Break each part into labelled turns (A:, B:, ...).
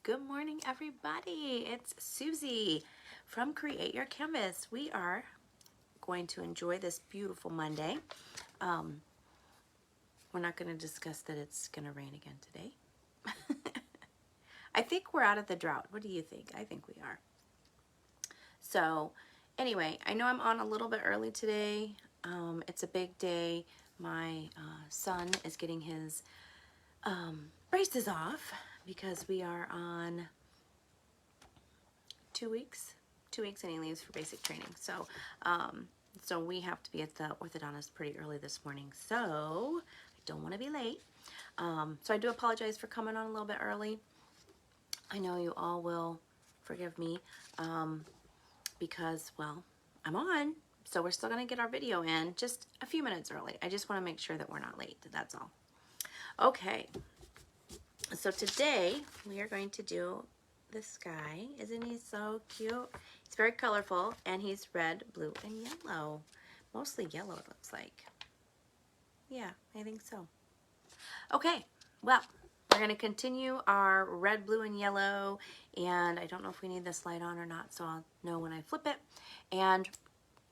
A: Good morning, everybody. It's Susie from Create Your Canvas. We are going to enjoy this beautiful Monday. We're not going to discuss that it's going to rain again today. I think we're out of the drought. What do you think? I think we are. So anyway, I know I'm on a little bit early today. It's a big day. My son is getting his braces off because we are on 2 weeks and he leaves for basic training. So so we have to be at the orthodontist pretty early this morning, so I don't want to be late. So I do apologize for coming on a little bit early. I know you all will forgive me because, well, I'm on, so we're still going to get our video in just a few minutes early. I just want to make sure that we're not late, that's all. Okay, so today we are going to do this guy. Isn't he so cute? He's very colorful, and he's red, blue, and yellow. Mostly yellow, it looks like. Yeah, I think so. Okay, well, we're going to continue our red, blue, and yellow, and I don't know if we need this light on or not, so I'll know when I flip it. And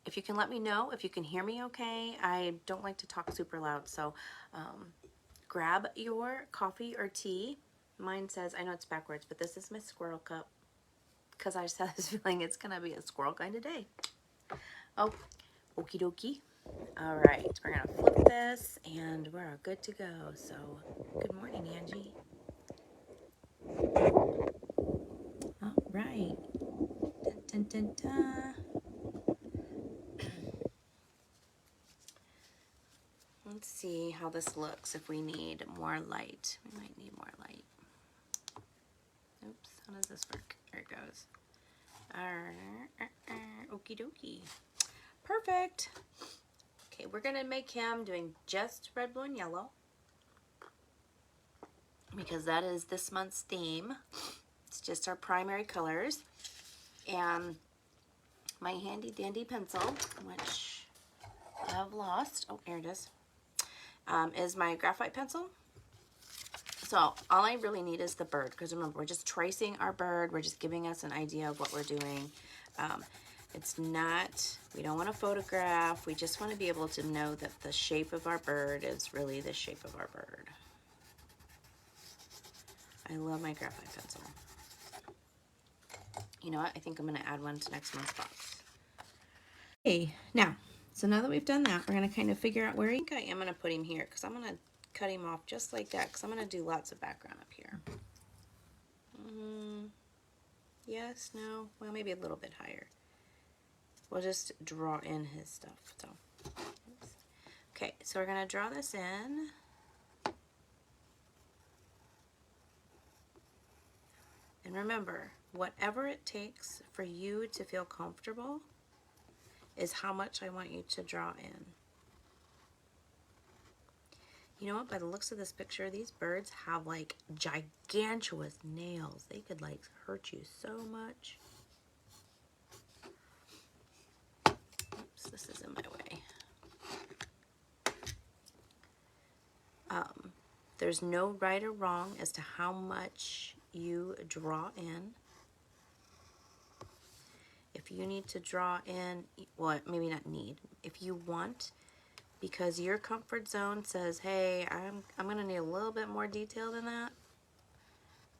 A: if you can let me know if you can hear me okay. I don't like to talk super loud, so grab your coffee or tea. Mine says, I know it's backwards, but this is my squirrel cup because I just have this feeling it's going to be a squirrel kind of day. Oh, okie dokie. All right, we're going to flip this and we're good to go. So, good morning, Angie. All right. Dun, dun, dun, dun. Let's see how this looks if we need more light. We might need more light. Oops, how does this work? There it goes. Okie dokie. Perfect. Okay, we're going to make him doing just red, blue, and yellow because that is this month's theme. It's just our primary colors. And my handy dandy pencil, which I've lost, oh, here it is my graphite pencil. So all I really need is the bird, because remember, we're just tracing our bird. We're just giving us an idea of what we're doing. It's not, we don't want to photograph. We just want to be able to know that the shape of our bird is really the shape of our bird. I love my graphite pencil. You know what? I think I'm going to add one to next month's box. Okay, now, so now that we've done that, we're going to kind of figure out where I think I am going to put him here, because I'm going to cut him off just like that, because I'm going to do lots of background up here. Yes, no, well, maybe a little bit higher. We'll just draw in his stuff. So, oops. Okay, so we're going to draw this in. And remember, whatever it takes for you to feel comfortable is how much I want you to draw in. You know what, by the looks of this picture, these birds have like gigantuous nails. They could like hurt you so much. Oops, this is in my way. There's no right or wrong as to how much you draw in. If you need to draw in, well, maybe not need, if you want, because your comfort zone says, hey, I'm going to need a little bit more detail than that,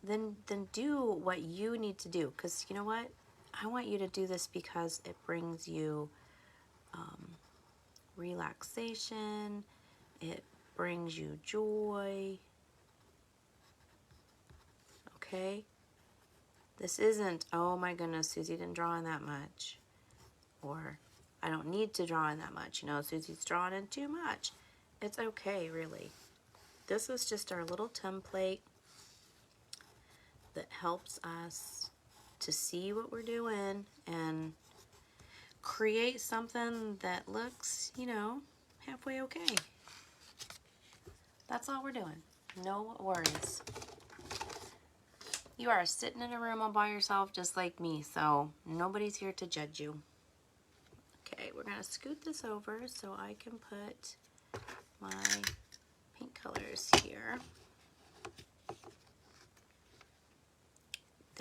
A: then do what you need to do. Because you know what? I want you to do this because it brings you relaxation. It brings you joy. Okay? This isn't, oh my goodness, Susie didn't draw in that much. Or, I don't need to draw in that much. You know, Susie's drawing in too much. It's okay, really. This is just our little template that helps us to see what we're doing and create something that looks, you know, halfway okay. That's all we're doing. No worries. You are sitting in a room all by yourself just like me, so nobody's here to judge you. Okay, we're going to scoot this over so I can put my paint colors here.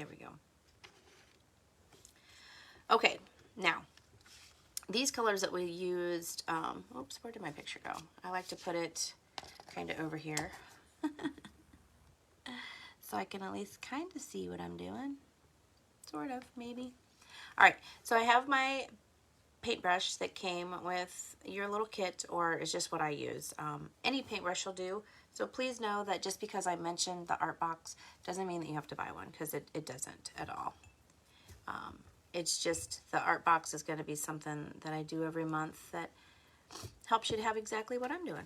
A: There we go. Okay, now, these colors that we used, oops, where did my picture go? I like to put it kind of over here so I can at least kind of see what I'm doing. Sort of, maybe. All right, so I have my paintbrush that came with your little kit, or is just what I use. Any paintbrush will do. So please know that just because I mentioned the art box doesn't mean that you have to buy one, because it doesn't at all. It's just the art box is going to be something that I do every month that helps you to have exactly what I'm doing.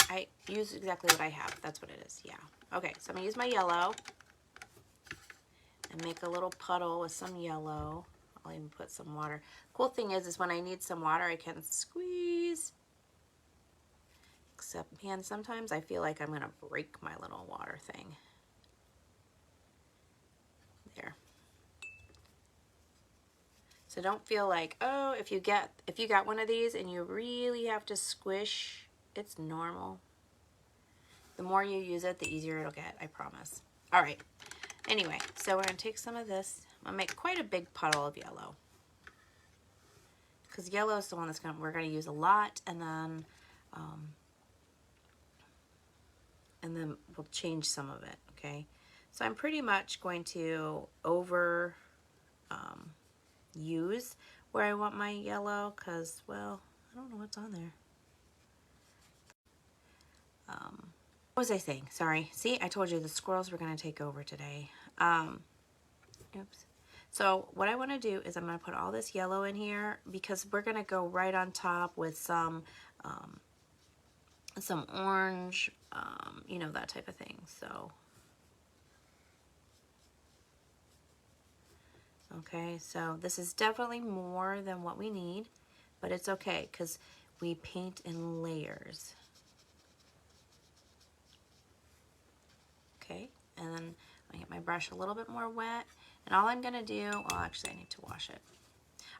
A: I use exactly what I have. That's what it is. Yeah. Okay, so I'm going to use my yellow and make a little puddle with some yellow. I'll even put some water. Cool thing is when I need some water, I can squeeze. Except, man, sometimes I feel like I'm going to break my little water thing. There. So don't feel like, oh, if you got one of these and you really have to squish, it's normal. The more you use it, the easier it'll get, I promise. All right. Anyway, so we're going to take some of this. I'm going to make quite a big puddle of yellow, because yellow is the one we're going to use a lot, and then we'll change some of it. Okay. So I'm pretty much going to use where I want my yellow, because, well, I don't know what's on there. What was I saying? Sorry. See, I told you the squirrels were going to take over today. Oops. So what I want to do is I'm going to put all this yellow in here, because we're going to go right on top with some orange, you know, that type of thing. So, okay, so this is definitely more than what we need, but it's okay, because we paint in layers. Okay, and then I get my brush a little bit more wet, and all I'm going to do, well, actually I need to wash it.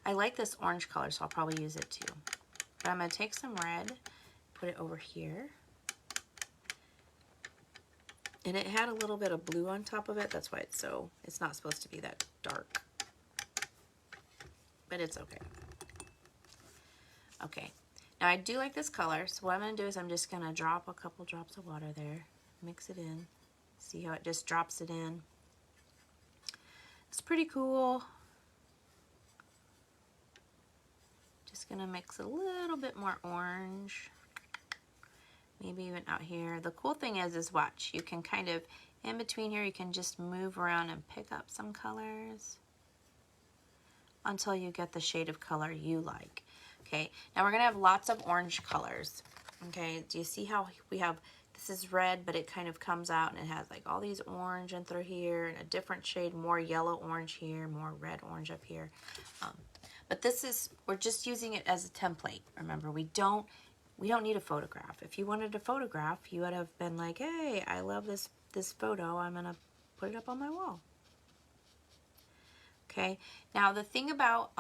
A: I like this orange color, so I'll probably use it too. But I'm going to take some red, put it over here. And it had a little bit of blue on top of it. That's why it's not supposed to be that dark. But it's okay. Okay. Now I do like this color, so what I'm going to do is I'm just going to drop a couple drops of water there. Mix it in. See how it just drops it in? It's pretty cool. Just going to mix a little bit more orange. Maybe even out here. The cool thing is watch. You can kind of, in between here, you can just move around and pick up some colors until you get the shade of color you like. Okay, now we're going to have lots of orange colors. Okay, do you see how we have, this is red, but it kind of comes out and it has like all these orange in through here, and a different shade, more yellow orange here, more red orange up here. But this is, we're just using it as a template. Remember, we don't need a photograph. If you wanted a photograph, you would have been like, hey, I love this photo. I'm going to put it up on my wall. Okay. Now, the thing about,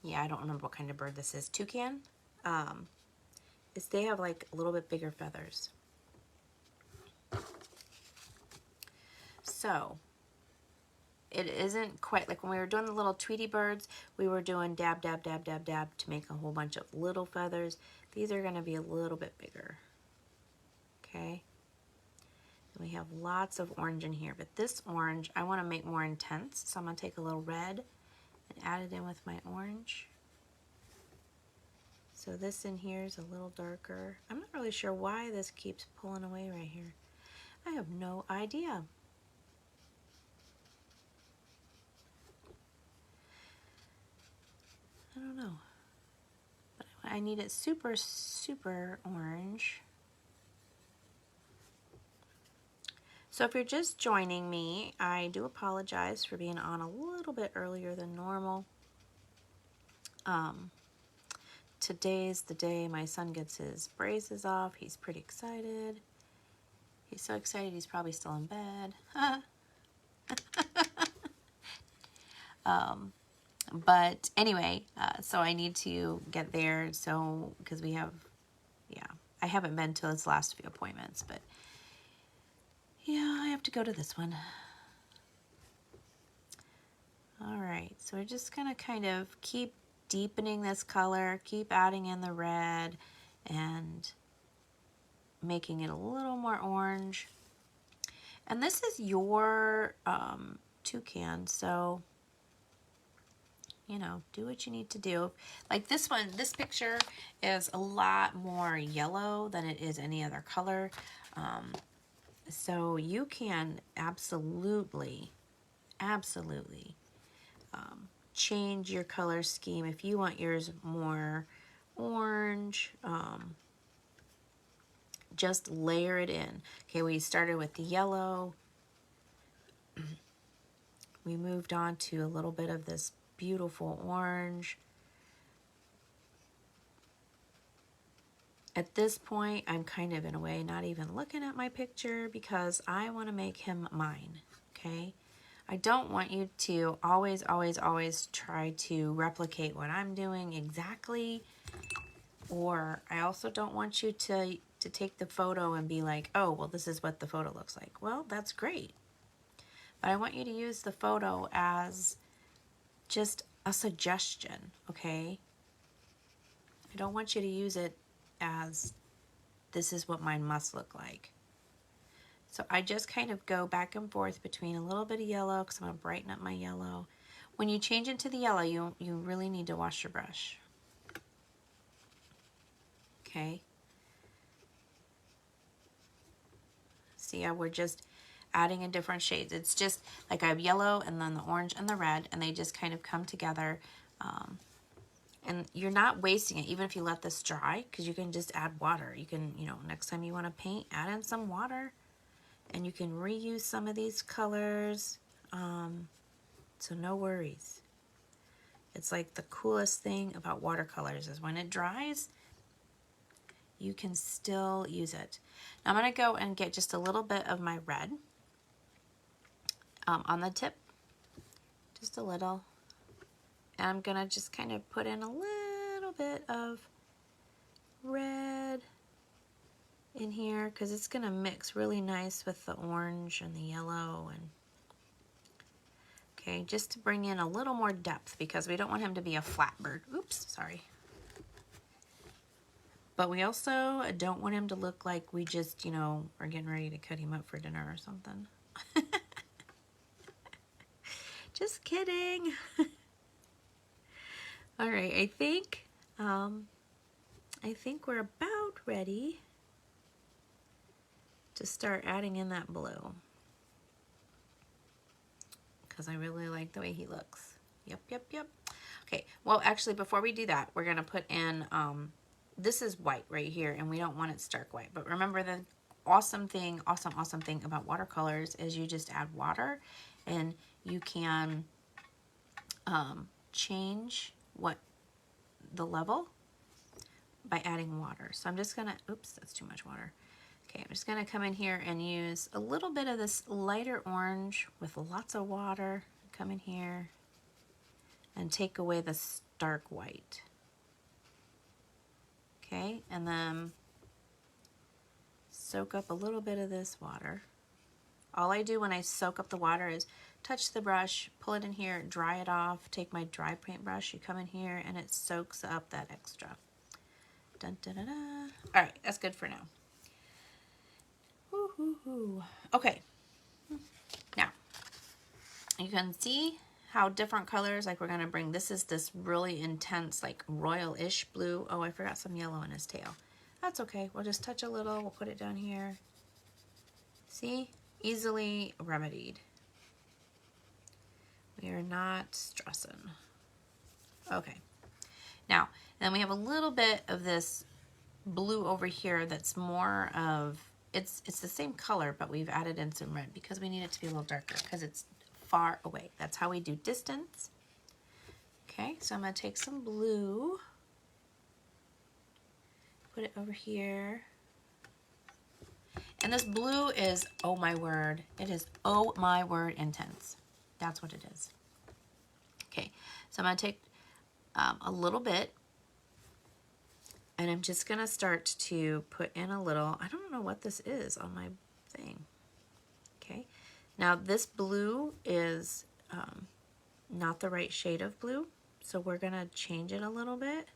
A: yeah, I don't remember what kind of bird this is. Toucan, is they have like a little bit bigger feathers. So, it isn't quite like when we were doing the little Tweety birds, we were doing dab, dab, dab, dab, dab to make a whole bunch of little feathers. These are going to be a little bit bigger. Okay. And we have lots of orange in here, but this orange I want to make more intense, so I'm going to take a little red and add it in with my orange. So this in here is a little darker. I'm not really sure why this keeps pulling away right here. I have no idea. I don't know. But I need it super, super orange. So if you're just joining me, I do apologize for being on a little bit earlier than normal. Today's the day my son gets his braces off. He's pretty excited. He's so excited he's probably still in bed. But anyway, so I need to get there, so because we have, yeah, I haven't been to his last few appointments, but yeah, I have to go to this one. So we're just going to kind of keep deepening this color, keep adding in the red and making it a little more orange. And this is your toucan, so you know, do what you need to do. Like this one, this picture is a lot more yellow than it is any other color. So you can absolutely change your color scheme if you want yours more orange. Just layer it in. Okay, we started with the yellow. We moved on to a little bit of this beautiful orange. At this point, I'm kind of in a way not even looking at my picture because I want to make him mine, okay? I don't want you to always try to replicate what I'm doing exactly, or I also don't want you to take the photo and be like, oh, well, this is what the photo looks like. Well, that's great. But I want you to use the photo as just a suggestion, okay? I don't want you to use it as this is what mine must look like. So I just kind of go back and forth between a little bit of yellow because I'm going to brighten up my yellow. When you change into the yellow, you really need to wash your brush. Okay? See how we're just adding in different shades. It's just like I have yellow and then the orange and the red, and they just kind of come together. And you're not wasting it, even if you let this dry, because you can just add water. You can, you know, next time you want to paint, add in some water, and you can reuse some of these colors. So no worries. It's like the coolest thing about watercolors is when it dries, you can still use it. Now I'm going to go and get just a little bit of my red on the tip, just a little. And I'm going to just kind of put in a little bit of red in here because it's going to mix really nice with the orange and the yellow. And okay, just to bring in a little more depth because we don't want him to be a flat bird. Oops, sorry. But we also don't want him to look like we just, you know, are getting ready to cut him up for dinner or something. Just kidding. All right, I think we're about ready to start adding in that blue because I really like the way he looks. Yep. Okay, well, actually, before we do that, we're gonna put in, this is white right here, and we don't want it stark white. But remember, the awesome thing about watercolors is you just add water, and you can change the level by adding water. So I'm just gonna, oops, that's too much water. Okay, I'm just gonna come in here and use a little bit of this lighter orange with lots of water. Come in here and take away the stark white. Okay, and then soak up a little bit of this water. All I do when I soak up the water is touch the brush, pull it in here, dry it off, take my dry paint brush, you come in here, and it soaks up that extra. Dun, dun, dun, dun. All right, that's good for now. Okay, now you can see how different colors, like we're going to bring, this is this really intense, like royal-ish blue. Oh, I forgot some yellow in his tail. That's okay. We'll just touch a little. We'll put it down here. See? Easily remedied. We are not stressing. Okay. Now, then we have a little bit of this blue over here that's more of, it's the same color, but we've added in some red because we need it to be a little darker because it's far away. That's how we do distance. Okay, so I'm going to take some blue, put it over here. And this blue is, oh my word, it is, oh my word, intense. That's what it is. Okay, so I'm going to take a little bit, and I'm just going to start to put in a little, I don't know what this is on my thing. Okay, now this blue is not the right shade of blue. So we're gonna change it a little bit.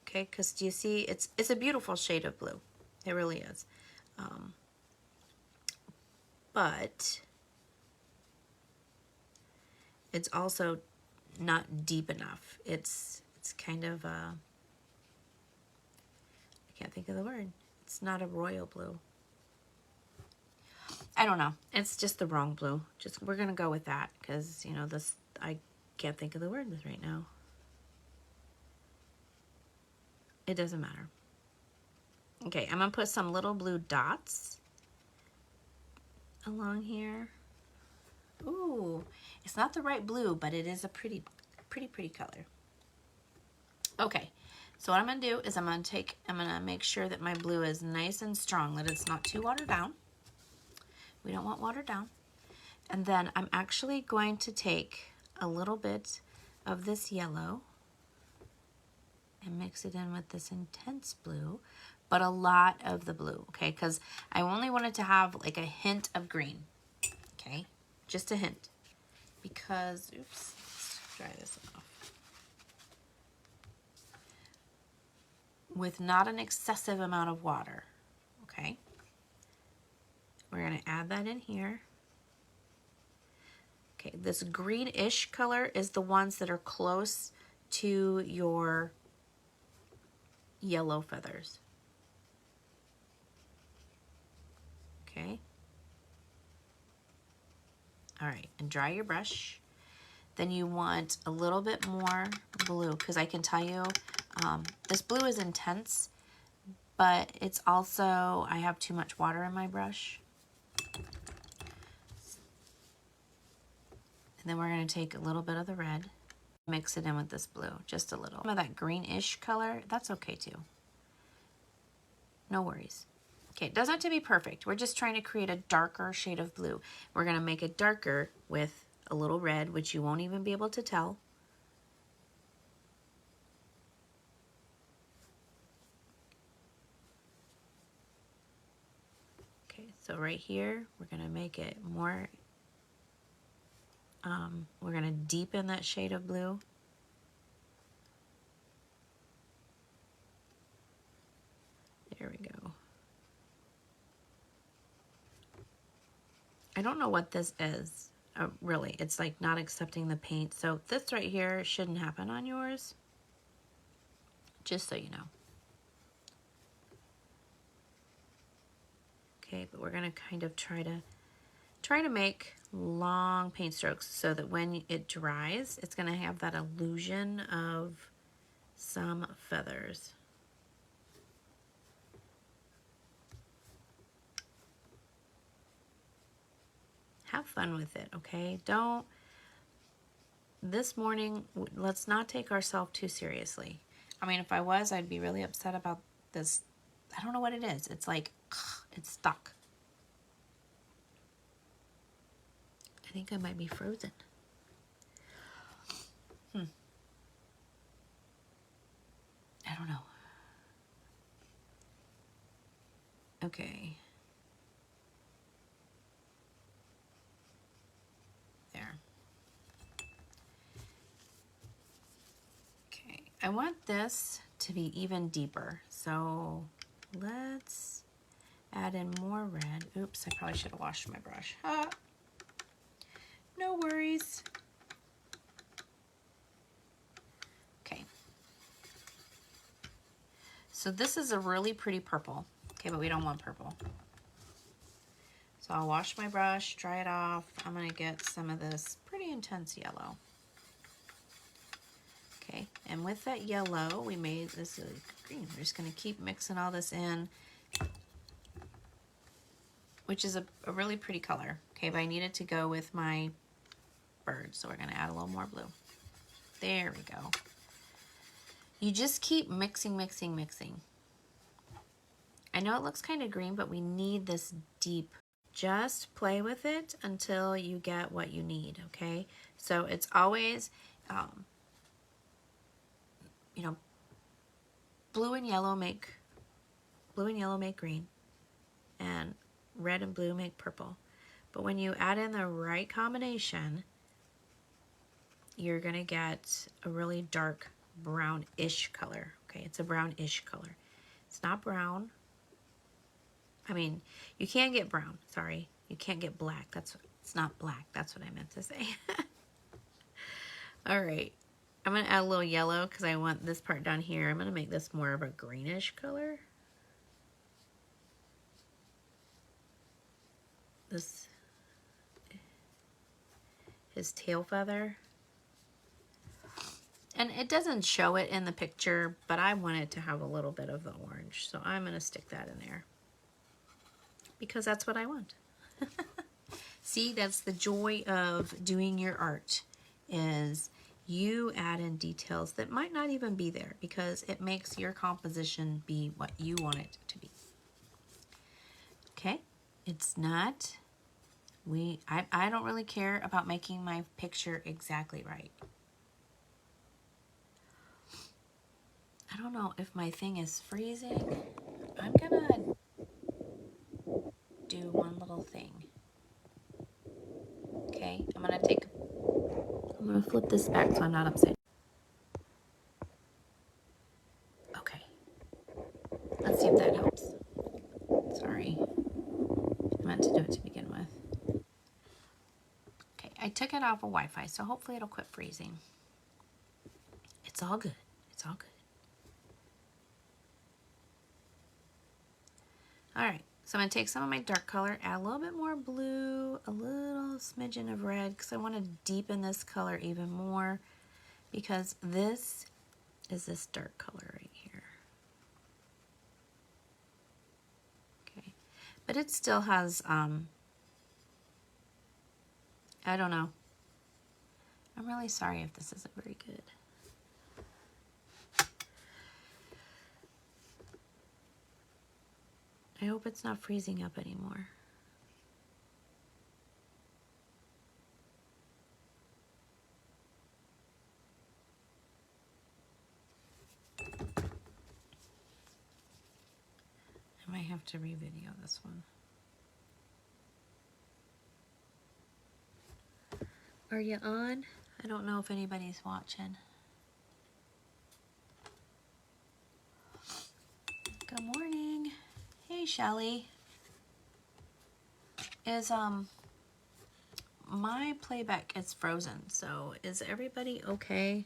A: Okay, because do you see, it's a beautiful shade of blue. It really is. But it's also not deep enough. It's kind of I can't think of the word. It's not a royal blue. I don't know. It's just the wrong blue. Just we're gonna go with that because you know this. I can't think of the word right now. It doesn't matter. Okay, I'm gonna put some little blue dots along here. Ooh, it's not the right blue, but it is a pretty color. Okay, so what I'm gonna do is I'm gonna make sure that my blue is nice and strong, that it's not too watered down. We don't want watered down. And then I'm actually going to take a little bit of this yellow and mix it in with this intense blue, but a lot of the blue, okay? Because I only wanted to have like a hint of green, okay? Just a hint. Because, oops, let's dry this off. With not an excessive amount of water, okay? We're gonna add that in here. Okay, this greenish color is the ones that are close to your yellow feathers. Okay. All right, and dry your brush. Then you want a little bit more blue because I can tell you this blue is intense, but it's also, I have too much water in my brush. And then we're going to take a little bit of the red, mix it in with this blue, just a little. Some of that greenish color, that's okay too. No worries. Okay, it doesn't have to be perfect. We're just trying to create a darker shade of blue. We're going to make it darker with a little red, which you won't even be able to tell. Okay, so right here, we're going to make it more, we're going to deepen that shade of blue. There we go. I don't know what this is, really. It's like not accepting the paint. So this right here shouldn't happen on yours, just so you know. Okay, but we're gonna kind of try to make long paint strokes so that when it dries, it's gonna have that illusion of some feathers. Have fun with it, okay? Don't, this morning, let's not take ourselves too seriously. I mean, if I was, I'd be really upset about this. I don't know what it is. It's like, it's stuck. I think I might be frozen. I don't know. Okay. There. Okay. I want this to be even deeper. So let's add in more red. Oops, I probably should have washed my brush. No worries. Okay. So this is a really pretty purple. Okay, but we don't want purple. So I'll wash my brush, dry it off. I'm gonna get some of this pretty intense yellow. Okay, and with that yellow, we made this green. We're just gonna keep mixing all this in, which is a really pretty color. Okay, but I need it to go with my bird, so we're gonna add a little more blue. There we go. You just keep mixing, mixing, mixing. I know it looks kind of green, but we need this deep. Just play with it until you get what you need, okay? So it's always, you know, blue and yellow make green, and red and blue make purple. But when you add in the right combination, you're going to get a really dark brownish color. Okay, it's a brownish color. It's not brown. I mean, you can get brown. Sorry, you can't get black. It's not black. That's what I meant to say. All right, I'm going to add a little yellow because I want this part down here. I'm going to make this more of a greenish color. This, his tail feather. And it doesn't show it in the picture, but I want it to have a little bit of the orange. So I'm going to stick that in there because that's what I want. See, that's the joy of doing your art, is you add in details that might not even be there because it makes your composition be what you want it to be. Okay, it's not, I don't really care about making my picture exactly right. I don't know if my thing is freezing. I'm gonna do one little thing. Okay, I'm gonna flip this back so I'm not upside. Okay, let's see if that helps. Sorry, I meant to do it to begin with. Okay, I took it off of Wi-Fi, so hopefully it'll quit freezing. It's all good, it's all good. All right, so I'm gonna take some of my dark color, add a little bit more blue, a little smidgen of red, because I want to deepen this color even more, because this is this dark color right here. Okay, but it still has, I don't know. I'm really sorry if this isn't very good. I hope it's not freezing up anymore. I might have to re-video this one. Are you on? I don't know if anybody's watching. Good morning. Hey, Shelly. Is, my playback is frozen, so is everybody okay?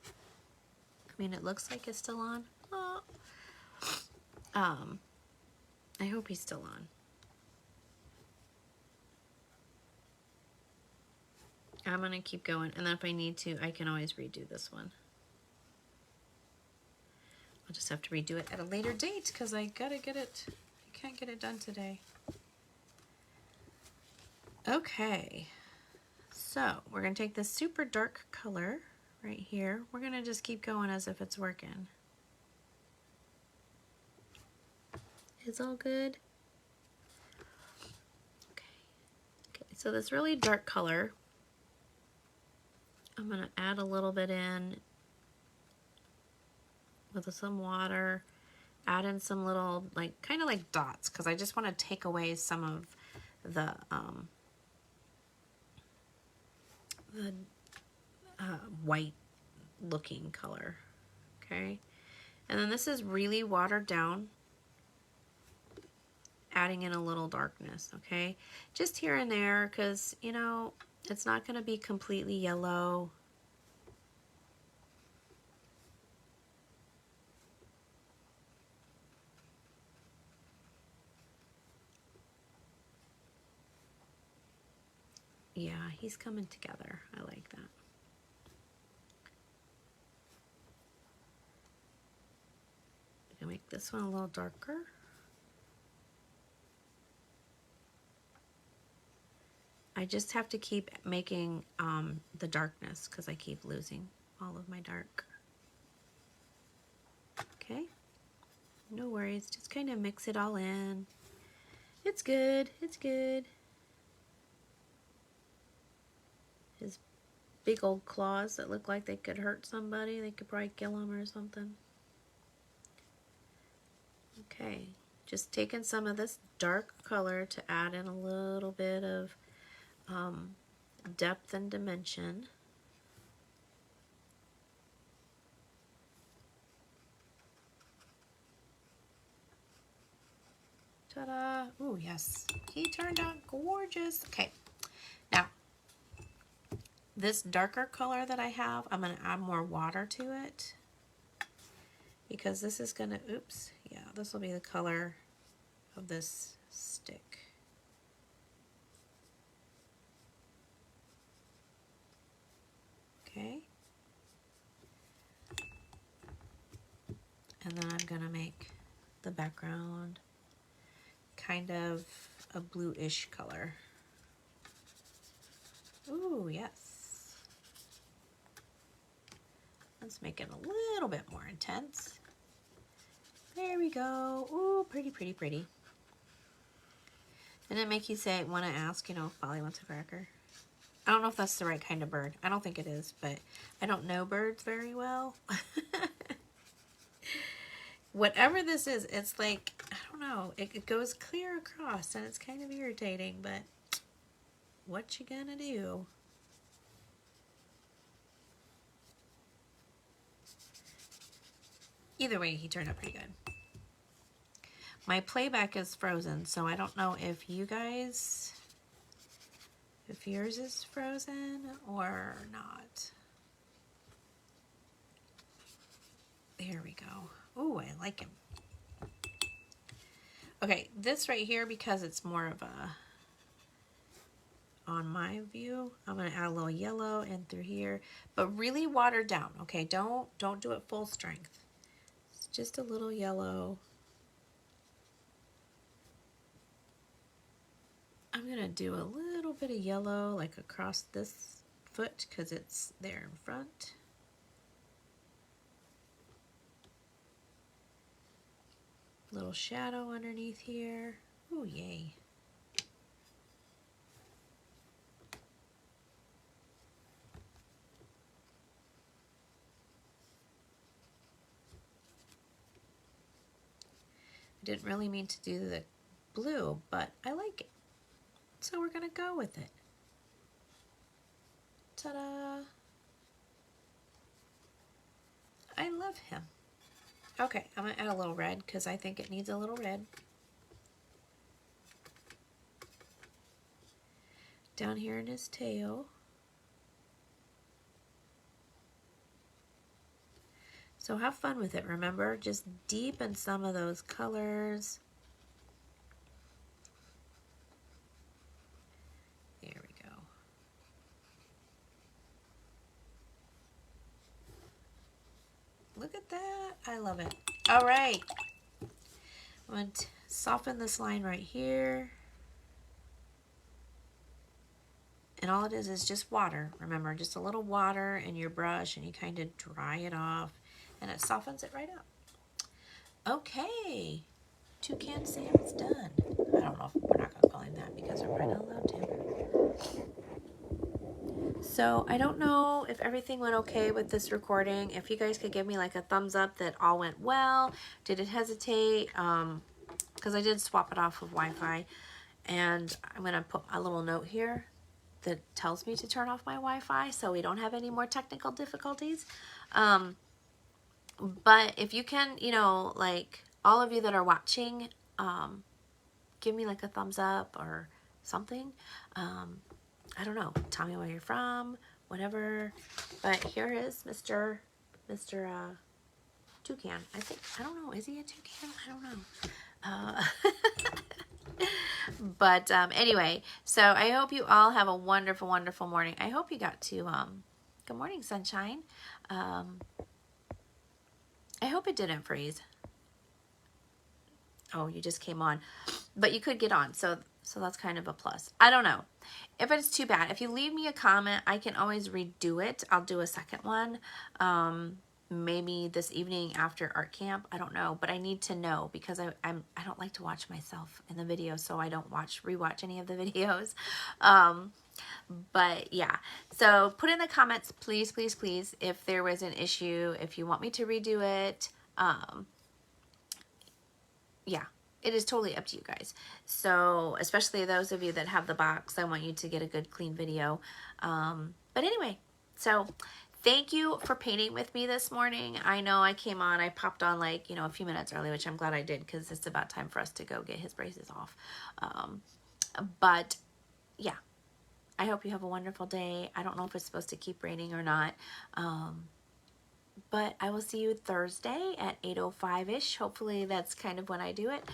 A: I mean, it looks like it's still on. Oh. I hope he's still on. I'm gonna keep going, and then if I need to, I can always redo this one. I'll just have to redo it at a later date because I gotta get it. I can't get it done today. Okay, so we're gonna take this super dark color right here. We're gonna just keep going as if it's working. Is all good? Okay, so this really dark color, I'm gonna add a little bit in with some water, add in some little, like, kind of like dots, because I just want to take away some of the white looking color. Okay, and then this is really watered down, adding in a little darkness. Okay, just here and there, because you know it's not going to be completely yellow. Yeah, he's coming together. I like that. I'm gonna make this one a little darker. I just have to keep making the darkness because I keep losing all of my dark. Okay, no worries, just kind of mix it all in. It's good, it's good. His big old claws that look like they could hurt somebody. They could probably kill him or something. Okay, just taking some of this dark color to add in a little bit of depth and dimension. Ta-da! Ooh, yes. He turned out gorgeous. Okay. Now, this darker color that I have, I'm going to add more water to it. Because this is going to, oops, yeah, this will be the color of this stick. Okay. And then I'm going to make the background kind of a bluish color. Ooh, yes. Let's make it a little bit more intense. There we go. Ooh, pretty, pretty, pretty. Didn't it make you say, want to ask, you know, if Polly wants a cracker? I don't know if that's the right kind of bird. I don't think it is, but I don't know birds very well. Whatever this is, it's like, I don't know, it goes clear across and it's kind of irritating, but what you gonna do? Either way, he turned out pretty good. My playback is frozen, so I don't know if you guys, if yours is frozen or not. There we go. Ooh, I like him. Okay, this right here, because it's more of a, on my view, I'm going to add a little yellow in through here, but really watered down, okay? Don't do it full strength. It's just a little yellow. I'm going to do a little bit of yellow like across this foot because it's there in front. Little shadow underneath here. Ooh, yay. I didn't really mean to do the blue, but I like it. So we're gonna go with it. Ta-da! I love him. Okay, I'm gonna add a little red because I think it needs a little red. Down here in his tail. So have fun with it, remember? Just deepen some of those colors. There we go. Look at that. I love it. All right. I'm going to soften this line right here. And all it is just water. Remember, just a little water in your brush and you kind of dry it off and it softens it right up. Okay. Toucan Sam is done. I don't know if we're not going to call him that because we're not allowed to. So I don't know if everything went okay with this recording. If you guys could give me like a thumbs up that all went well. Did it hesitate? Because I did swap it off of Wi-Fi. And I'm going to put a little note here that tells me to turn off my Wi-Fi so we don't have any more technical difficulties. But if you can, you know, like all of you that are watching, give me like a thumbs up or something. I don't know, tell me where you're from, whatever. But here is Mr. Toucan. I think, I don't know, is he a toucan? I don't know. But anyway, so I hope you all have a wonderful, wonderful morning. I hope you got to, good morning, sunshine. I hope it didn't freeze. Oh, you just came on. But you could get on, so that's kind of a plus. I don't know. If it's too bad, if you leave me a comment, I can always redo it. I'll do a second one. Maybe this evening after art camp. I don't know, but I need to know because I don't like to watch myself in the video, so I don't rewatch any of the videos. But yeah, so put in the comments, please, please, please, if there was an issue, if you want me to redo it. Yeah. it is totally up to you guys. So especially those of you that have the box, I want you to get a good clean video. But anyway, so thank you for painting with me this morning. I know I came on, I popped on like, you know, a few minutes early, which I'm glad I did because it's about time for us to go get his braces off. But yeah, I hope you have a wonderful day. I don't know if it's supposed to keep raining or not. But I will see you Thursday at 8:05-ish. Hopefully that's kind of when I do it.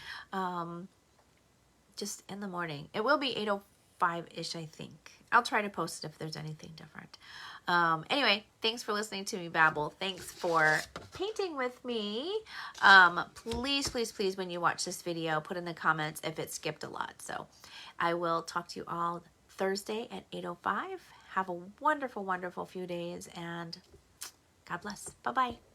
A: Just in the morning. It will be 8:05-ish, I think. I'll try to post it if there's anything different. Anyway, thanks for listening to me babble. Thanks for painting with me. Please, please, please, when you watch this video, put in the comments if it skipped a lot. So I will talk to you all Thursday at 8:05. Have a wonderful, wonderful few days, and God bless. Bye-bye.